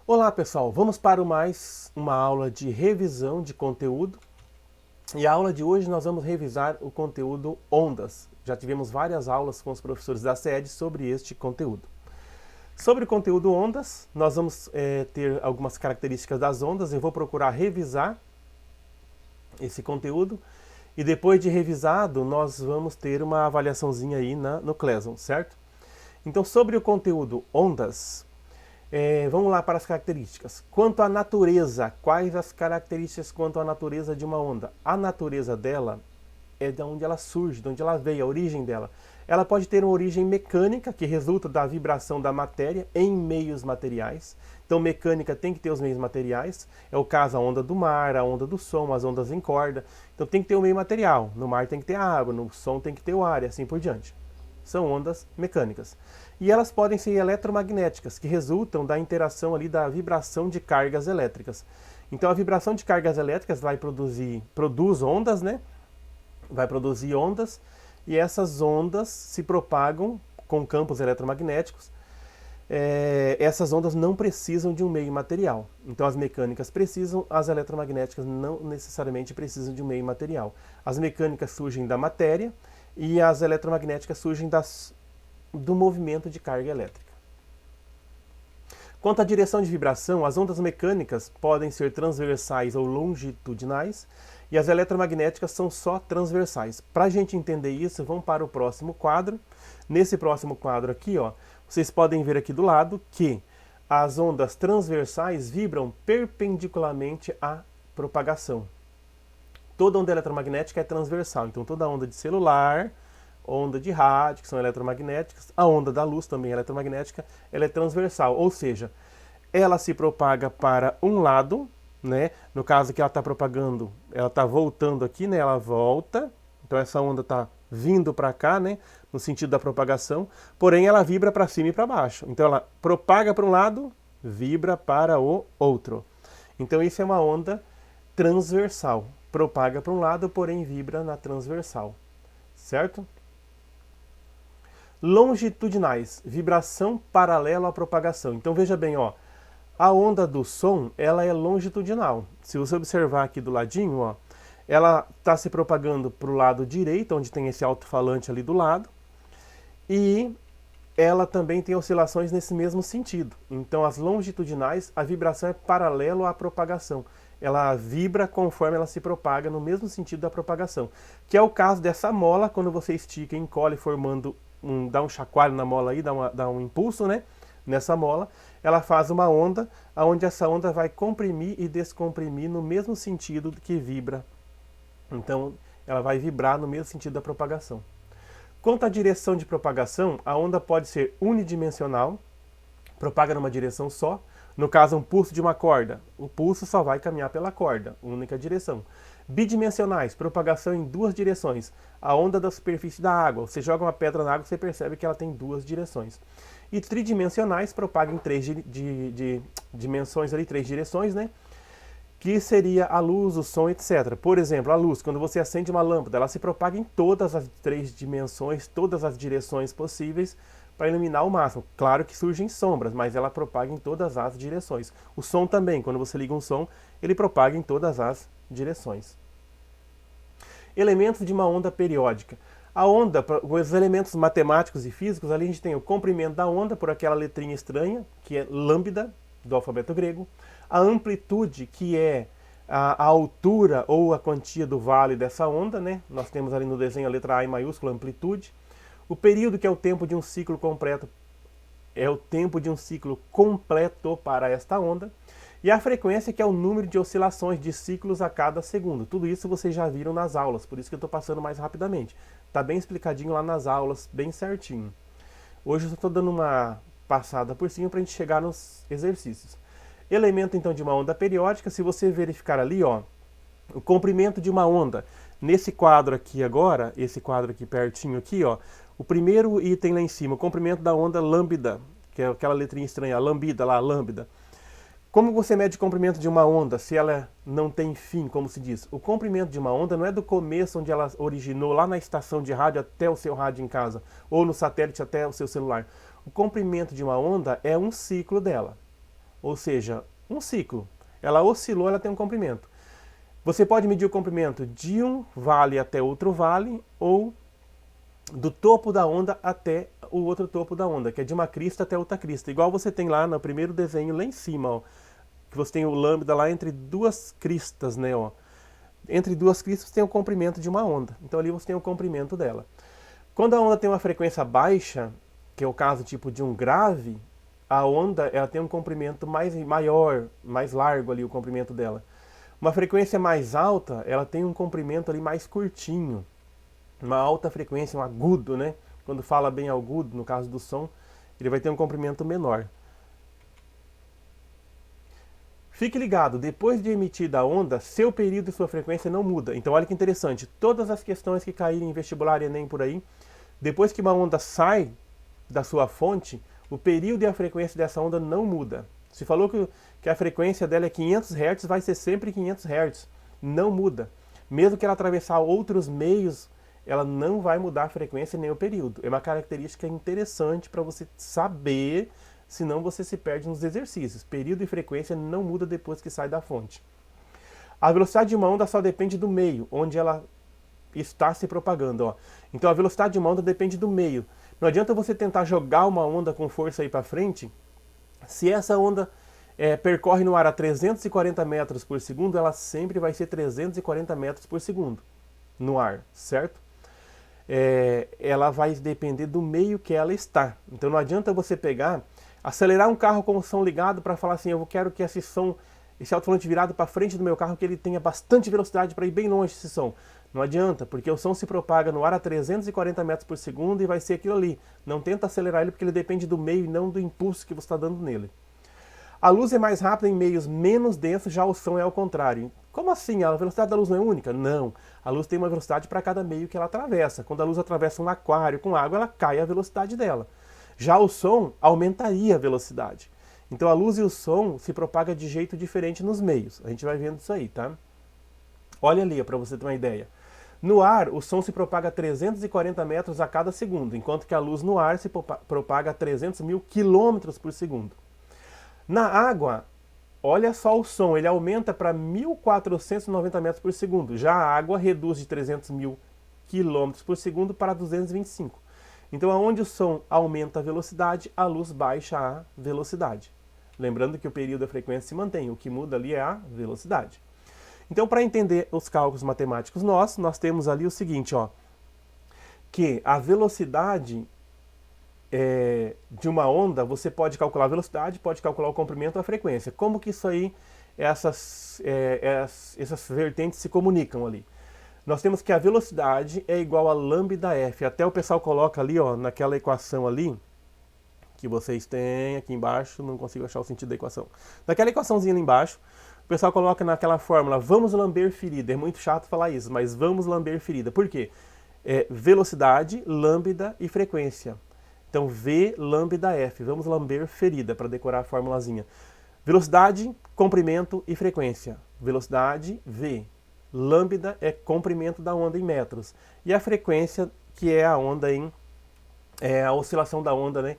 Olá pessoal, vamos para mais uma aula de revisão de conteúdo. E a aula de hoje nós vamos revisar o conteúdo ondas. Já tivemos várias aulas com os professores da SED sobre este conteúdo. Sobre o conteúdo ondas, nós vamos ter algumas características das ondas. Eu vou procurar revisar esse conteúdo. E depois de revisado, nós vamos ter uma avaliaçãozinha aí no Classroom, certo? Então, sobre o conteúdo ondas, vamos lá para as características. Quanto à natureza, quais as características quanto à natureza de uma onda? A natureza dela é de onde ela surge, de onde ela veio, a origem dela. Ela pode ter uma origem mecânica, que resulta da vibração da matéria em meios materiais. Então, mecânica tem que ter os meios materiais. É o caso a onda do mar, a onda do som, as ondas em corda. Então, tem que ter o meio material. No mar tem que ter a água, no som tem que ter o ar e assim por diante. São ondas mecânicas. E elas podem ser eletromagnéticas, que resultam da interação ali da vibração de cargas elétricas. Então a vibração de cargas elétricas produz ondas, né? Vai produzir ondas, e essas ondas se propagam com campos eletromagnéticos. Essas ondas não precisam de um meio material. Então as mecânicas precisam, as eletromagnéticas não necessariamente precisam de um meio material. As mecânicas surgem da matéria e as eletromagnéticas surgem do movimento de carga elétrica. Quanto à direção de vibração, as ondas mecânicas podem ser transversais ou longitudinais e as eletromagnéticas são só transversais. Para a gente entender isso, vamos para o próximo quadro. Nesse próximo quadro aqui, ó, vocês podem ver aqui do lado que as ondas transversais vibram perpendicularmente à propagação. Toda onda eletromagnética é transversal, então toda onda de celular, onda de rádio, que são eletromagnéticas, a onda da luz também é eletromagnética, ela é transversal, ou seja, ela se propaga para um lado, né? No caso que ela está propagando, ela está voltando aqui, né? Ela volta, então essa onda está vindo para cá, né? No sentido da propagação, porém ela vibra para cima e para baixo. Então ela propaga para um lado, vibra para o outro. Então isso é uma onda transversal. Propaga para um lado, porém vibra na transversal. Certo? Longitudinais, vibração paralela à propagação. Então veja bem, ó, a onda do som, ela é longitudinal. Se você observar aqui do ladinho, ó, ela está se propagando para o lado direito, onde tem esse alto-falante ali do lado, e ela também tem oscilações nesse mesmo sentido. Então as longitudinais, a vibração é paralelo à propagação. Ela vibra conforme ela se propaga no mesmo sentido da propagação. Que é o caso dessa mola, quando você estica e encolhe, formando dá um chacoalho na mola aí, dá um impulso, né? Nessa mola, ela faz uma onda, onde essa onda vai comprimir e descomprimir no mesmo sentido que vibra. Então, ela vai vibrar no mesmo sentido da propagação. Quanto à direção de propagação, a onda pode ser unidimensional, propaga numa direção só. No caso, um pulso de uma corda, o pulso só vai caminhar pela corda, única direção. Bidimensionais, propagação em duas direções. A onda da superfície da água, você joga uma pedra na água, você percebe que ela tem duas direções. E tridimensionais, propaga em três dimensões ali, três direções, né? Que seria a luz, o som, etc. Por exemplo, a luz, quando você acende uma lâmpada, ela se propaga em todas as três dimensões, todas as direções possíveis, para iluminar o máximo. Claro que surgem sombras, mas ela propaga em todas as direções. O som também, quando você liga um som, ele propaga em todas as direções. Elementos de uma onda periódica. A onda, os elementos matemáticos e físicos, ali a gente tem o comprimento da onda, por aquela letrinha estranha, que é lambda, do alfabeto grego. A amplitude, que é a altura ou a quantia do vale dessa onda, né? Nós temos ali no desenho a letra A em maiúscula, amplitude. O período, que é o tempo de um ciclo completo, é o tempo de um ciclo completo para esta onda. E a frequência, que é o número de oscilações de ciclos a cada segundo. Tudo isso vocês já viram nas aulas, por isso que eu estou passando mais rapidamente. Está bem explicadinho lá nas aulas, bem certinho. Hoje eu estou dando uma passada por cima para a gente chegar nos exercícios. Elemento, então, de uma onda periódica, se você verificar ali, ó, o comprimento de uma onda. Nesse quadro aqui agora, esse quadro aqui pertinho aqui, ó, o primeiro item lá em cima, o comprimento da onda lambda, que é aquela letrinha estranha, a lambda lá, lambda. Como você mede o comprimento de uma onda se ela não tem fim, como se diz? O comprimento de uma onda não é do começo onde ela originou, lá na estação de rádio até o seu rádio em casa, ou no satélite até o seu celular. O comprimento de uma onda é um ciclo dela. ou seja, um ciclo. Ela oscilou, ela tem um comprimento. Você pode medir o comprimento de um vale até outro vale, ou do topo da onda até o outro topo da onda, que é de uma crista até outra crista. Igual você tem lá no primeiro desenho, lá em cima, ó, que você tem o lambda lá entre duas cristas, né? Ó. Entre duas cristas tem o comprimento de uma onda. Então ali você tem o comprimento dela. Quando a onda tem uma frequência baixa, que é o caso tipo de um grave, a onda ela tem um comprimento maior, mais largo ali o comprimento dela. Uma frequência mais alta, ela tem um comprimento ali mais curtinho. Uma alta frequência, um agudo, né? Quando fala bem agudo, no caso do som, ele vai ter um comprimento menor. Fique ligado, depois de emitida a onda, seu período e sua frequência não muda. Então olha que interessante, todas as questões que caírem em vestibular e Enem por aí, depois que uma onda sai da sua fonte, o período e a frequência dessa onda não muda. Se falou que a frequência dela é 500 Hz, vai ser sempre 500 Hz. Não muda. Mesmo que ela atravessar outros meios, ela não vai mudar a frequência nem o período. É uma característica interessante para você saber, senão você se perde nos exercícios. Período e frequência não muda depois que sai da fonte. A velocidade de uma onda só depende do meio, onde ela está se propagando. Ó. Então a velocidade de uma onda depende do meio. Não adianta você tentar jogar uma onda com força aí para frente, se essa onda percorre no ar a 340 metros por segundo, ela sempre vai ser 340 metros por segundo no ar, certo? Ela vai depender do meio que ela está. Então não adianta você pegar, acelerar um carro com o som ligado para falar assim, eu quero que esse alto-falante virado para frente do meu carro, que ele tenha bastante velocidade para ir bem longe esse som. Não adianta, porque o som se propaga no ar a 340 metros por segundo e vai ser aquilo ali. Não tenta acelerar ele porque ele depende do meio e não do impulso que você está dando nele. A luz é mais rápida em meios menos densos, já o som é ao contrário. Como assim? A velocidade da luz não é única? Não. A luz tem uma velocidade para cada meio que ela atravessa. Quando a luz atravessa um aquário com água, ela cai a velocidade dela. Já o som aumentaria a velocidade. Então a luz e o som se propagam de jeito diferente nos meios. A gente vai vendo isso aí, tá? Olha ali, para você ter uma ideia. No ar, o som se propaga a 340 metros a cada segundo, enquanto que a luz no ar se propaga a 300 mil quilômetros por segundo. Na água, olha só o som, ele aumenta para 1.490 metros por segundo. Já a água reduz de 300 mil quilômetros por segundo para 225. Então, aonde o som aumenta a velocidade, a luz baixa a velocidade. Lembrando que o período da frequência se mantém, o que muda ali é a velocidade. Então, para entender os cálculos matemáticos nossos, nós temos ali o seguinte, ó, que a velocidade de uma onda, você pode calcular a velocidade, pode calcular o comprimento ou a frequência. Como que isso aí, essas vertentes se comunicam ali? Nós temos que a velocidade é igual a lambda f. Até o pessoal coloca ali, ó, naquela equação ali, que vocês têm aqui embaixo, não consigo achar o sentido da equação. Naquela equaçãozinha ali embaixo, o pessoal coloca naquela fórmula, vamos lamber ferida. É muito chato falar isso, mas vamos lamber ferida. Por quê? Velocidade, lambda e frequência. Então, V lambda F. Vamos lamber ferida para decorar a formulazinha. Velocidade, comprimento e frequência. Velocidade, V. Lambda é comprimento da onda em metros. E a frequência, que é a onda a oscilação da onda, né,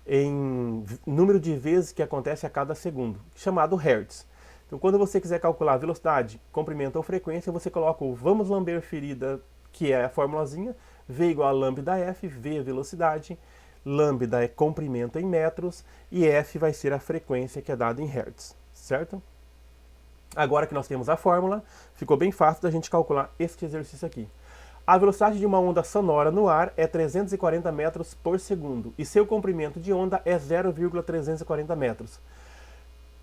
em número de vezes que acontece a cada segundo, chamado Hertz. Então, quando você quiser calcular velocidade, comprimento ou frequência, você coloca o vamos lamber ferida, que é a formulazinha, V igual a lambda F, V é velocidade, lambda é comprimento em metros e F vai ser a frequência que é dada em Hertz, certo? Agora que nós temos a fórmula, ficou bem fácil da gente calcular este exercício aqui. A velocidade de uma onda sonora no ar é 340 metros por segundo e seu comprimento de onda é 0,340 metros.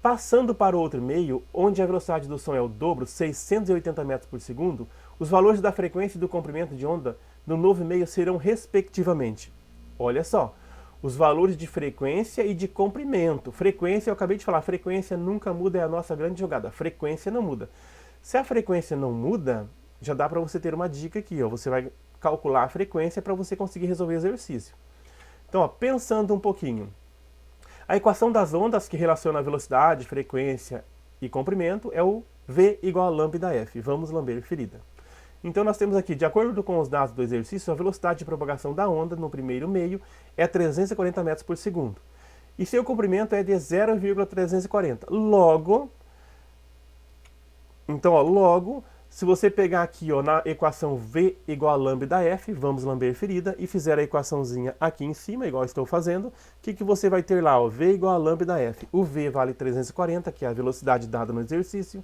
Passando para outro meio, onde a velocidade do som é o dobro, 680 metros por segundo, os valores da frequência e do comprimento de onda no novo meio serão respectivamente. Olha só, os valores de frequência e de comprimento. Frequência, eu acabei de falar, frequência nunca muda, é a nossa grande jogada. Frequência não muda. Se a frequência não muda, já dá para você ter uma dica aqui, ó. Você vai calcular a frequência para você conseguir resolver o exercício. Então, ó, pensando um pouquinho. A equação das ondas que relaciona a velocidade, frequência e comprimento é o V igual a lambda F. Vamos lamber ferida. Então nós temos aqui, de acordo com os dados do exercício, a velocidade de propagação da onda no primeiro meio é 340 metros por segundo. e seu comprimento é de 0,340. Logo, então, ó, logo, se você pegar aqui ó, na equação V igual a lambda F, vamos lamber ferida, e fizer a equaçãozinha aqui em cima, igual estou fazendo, o que você vai ter lá? Ó, V igual a lambda F. O V vale 340, que é a velocidade dada no exercício,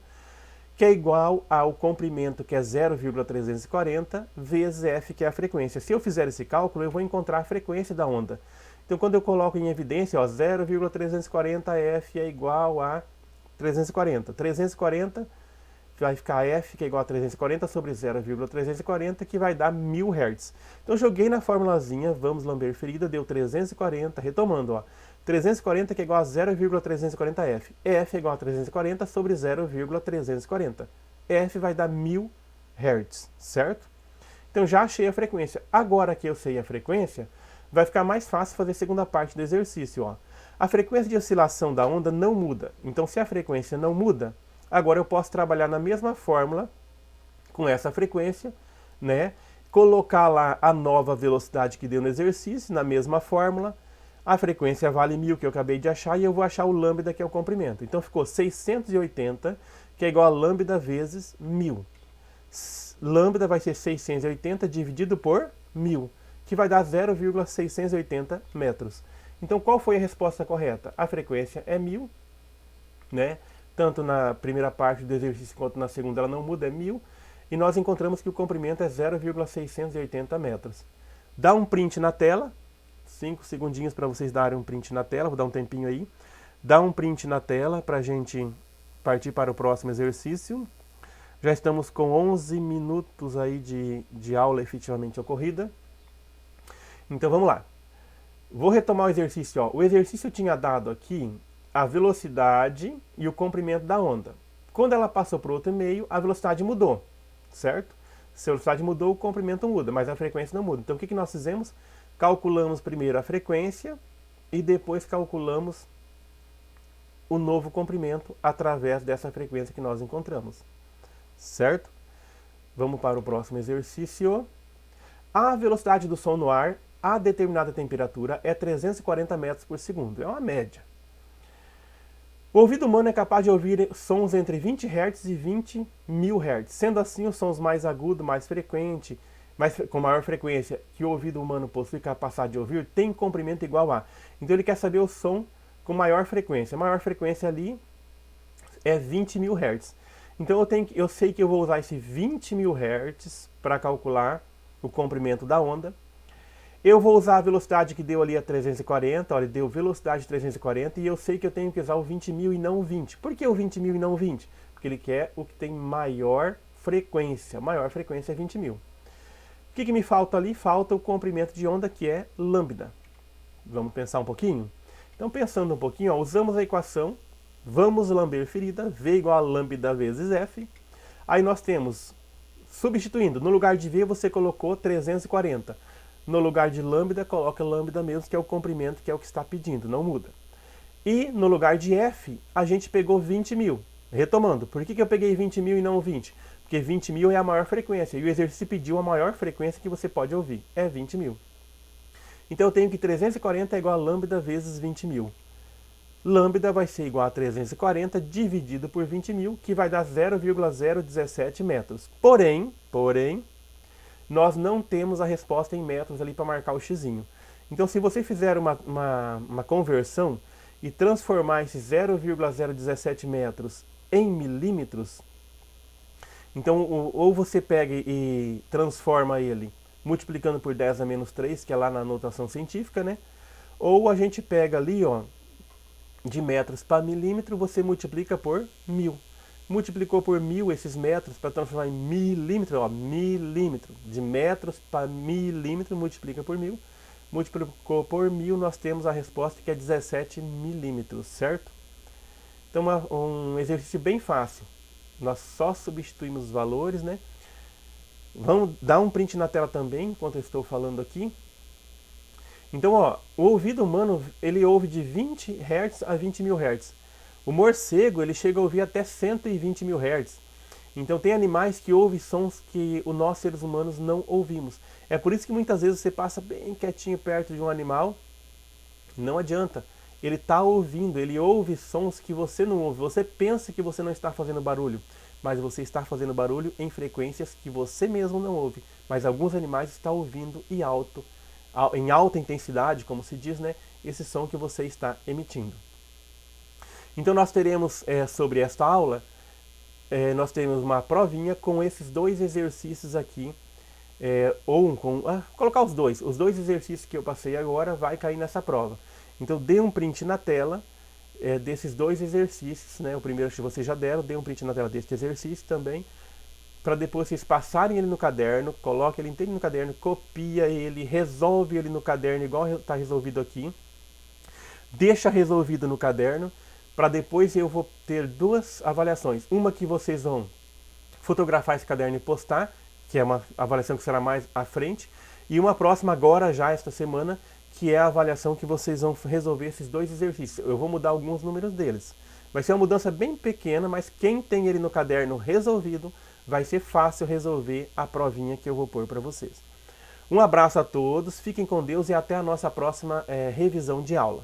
que é igual ao comprimento, que é 0,340, vezes F, que é a frequência. Se eu fizer esse cálculo, eu vou encontrar a frequência da onda. Então, quando eu coloco em evidência, 0,340 F é igual a 340. 340 vai ficar F, que é igual a 340 sobre 0,340, que vai dar 1000 Hz. Então, joguei na formulazinha, vamos lamber ferida, deu 340, retomando, ó. 340 que é igual a 0,340 F. F é igual a 340 sobre 0,340. F vai dar 1000 Hz, certo? Então, já achei a frequência. Agora que eu sei a frequência, vai ficar mais fácil fazer a segunda parte do exercício, ó. A frequência de oscilação da onda não muda. Então, se a frequência não muda, agora eu posso trabalhar na mesma fórmula, com essa frequência, né? Colocar lá a nova velocidade que deu no exercício, na mesma fórmula. A frequência vale 1000, que eu acabei de achar, e eu vou achar o lambda, que é o comprimento. Então ficou 680, que é igual a lambda vezes 1000. Lambda vai ser 680 dividido por 1000, que vai dar 0,680 metros. Então qual foi a resposta correta? A frequência é 1000, né? Tanto na primeira parte do exercício quanto na segunda ela não muda, é 1000. E nós encontramos que o comprimento é 0,680 metros. Dá um print na tela, 5 segundinhos para vocês darem um print na tela, vou dar um tempinho aí. Dá um print na tela para a gente partir para o próximo exercício. Já estamos com 11 minutos aí de aula efetivamente ocorrida. Então vamos lá. Vou retomar o exercício. Ó. O exercício tinha dado aqui a velocidade e o comprimento da onda. Quando ela passou para o outro meio, a velocidade mudou, certo? Se a velocidade mudou, o comprimento muda, mas a frequência não muda. Então o que nós fizemos? Calculamos primeiro a frequência e depois calculamos o novo comprimento através dessa frequência que nós encontramos, certo? Vamos para o próximo exercício. A velocidade do som no ar a determinada temperatura é 340 metros por segundo. É uma média. O ouvido humano é capaz de ouvir sons entre 20 Hz e 20.000 Hz. Sendo assim, os sons mais agudos, mais frequentes, com maior frequência que o ouvido humano possui capacidade de ouvir, tem comprimento igual a. Então ele quer saber o som com maior frequência. A maior frequência ali é 20.000 Hz. Então eu sei que eu vou usar esse 20.000 Hz para calcular o comprimento da onda. Eu vou usar a velocidade que deu ali a 340, olha, deu velocidade 340, e eu sei que eu tenho que usar o 20.000 e não o 20. Por que o 20.000 e não o 20? Porque ele quer o que tem maior frequência. Maior frequência é 20.000. O que me falta ali? Falta o comprimento de onda, que é lambda. Vamos pensar um pouquinho? Então, pensando um pouquinho, ó, usamos a equação, vamos lamber ferida, V igual a lambda vezes F. Aí nós temos, substituindo, no lugar de V você colocou 340. No lugar de lambda, coloca lambda mesmo, que é o comprimento, que é o que está pedindo, não muda. E no lugar de F, a gente pegou 20.000. Retomando, por que eu peguei 20.000 e não 20? Porque 20.000 é a maior frequência, e o exercício pediu a maior frequência que você pode ouvir, é 20.000. Então eu tenho que 340 é igual a lambda vezes 20.000. Lambda vai ser igual a 340 dividido por 20.000, que vai dar 0,017 metros. Porém, nós não temos a resposta em metros ali para marcar o xizinho. Então, se você fizer uma conversão e transformar esse 0,017 metros em milímetros, então ou você pega e transforma ele multiplicando por 10 a menos 3, que é lá na notação científica, né? Ou a gente pega ali, ó, de metros para milímetro, você multiplica por 1000. Multiplicou por 1000 esses metros para transformar em milímetro, ó, milímetro. De metros para milímetro, multiplica por 1000. Multiplicou por 1000, nós temos a resposta que é 17 milímetros, certo? Então, um exercício bem fácil. Nós só substituímos os valores, né? Vamos dar um print na tela também, enquanto eu estou falando aqui. Então, ó, o ouvido humano, ele ouve de 20 Hz a 20.000 Hz. O morcego, ele chega a ouvir até 120.000 Hz. Então tem animais que ouvem sons que nós seres humanos não ouvimos. É por isso que muitas vezes você passa bem quietinho perto de um animal, não adianta. ele está ouvindo, ele ouve sons que você não ouve. Você pensa que você não está fazendo barulho, mas você está fazendo barulho em frequências que você mesmo não ouve. Mas alguns animais estão ouvindo em alta intensidade, como se diz, né, esse som que você está emitindo. Então nós teremos sobre esta aula, nós teremos uma provinha com esses dois exercícios aqui, colocar os dois exercícios que eu passei agora vai cair nessa prova. Então dê um print na tela desses dois exercícios, né? O primeiro que vocês já deram, dê um print na tela deste exercício também, para depois vocês passarem ele no caderno, coloque ele inteiro no caderno, copia ele, resolve ele no caderno igual está resolvido aqui, deixa resolvido no caderno, para depois eu vou ter duas avaliações. Uma que vocês vão fotografar esse caderno e postar, que é uma avaliação que será mais à frente, e uma próxima agora, já esta semana, que é a avaliação que vocês vão resolver esses dois exercícios. Eu vou mudar alguns números deles. Vai ser uma mudança bem pequena, mas quem tem ele no caderno resolvido, vai ser fácil resolver a provinha que eu vou pôr para vocês. Um abraço a todos, fiquem com Deus e até a nossa próxima revisão de aula.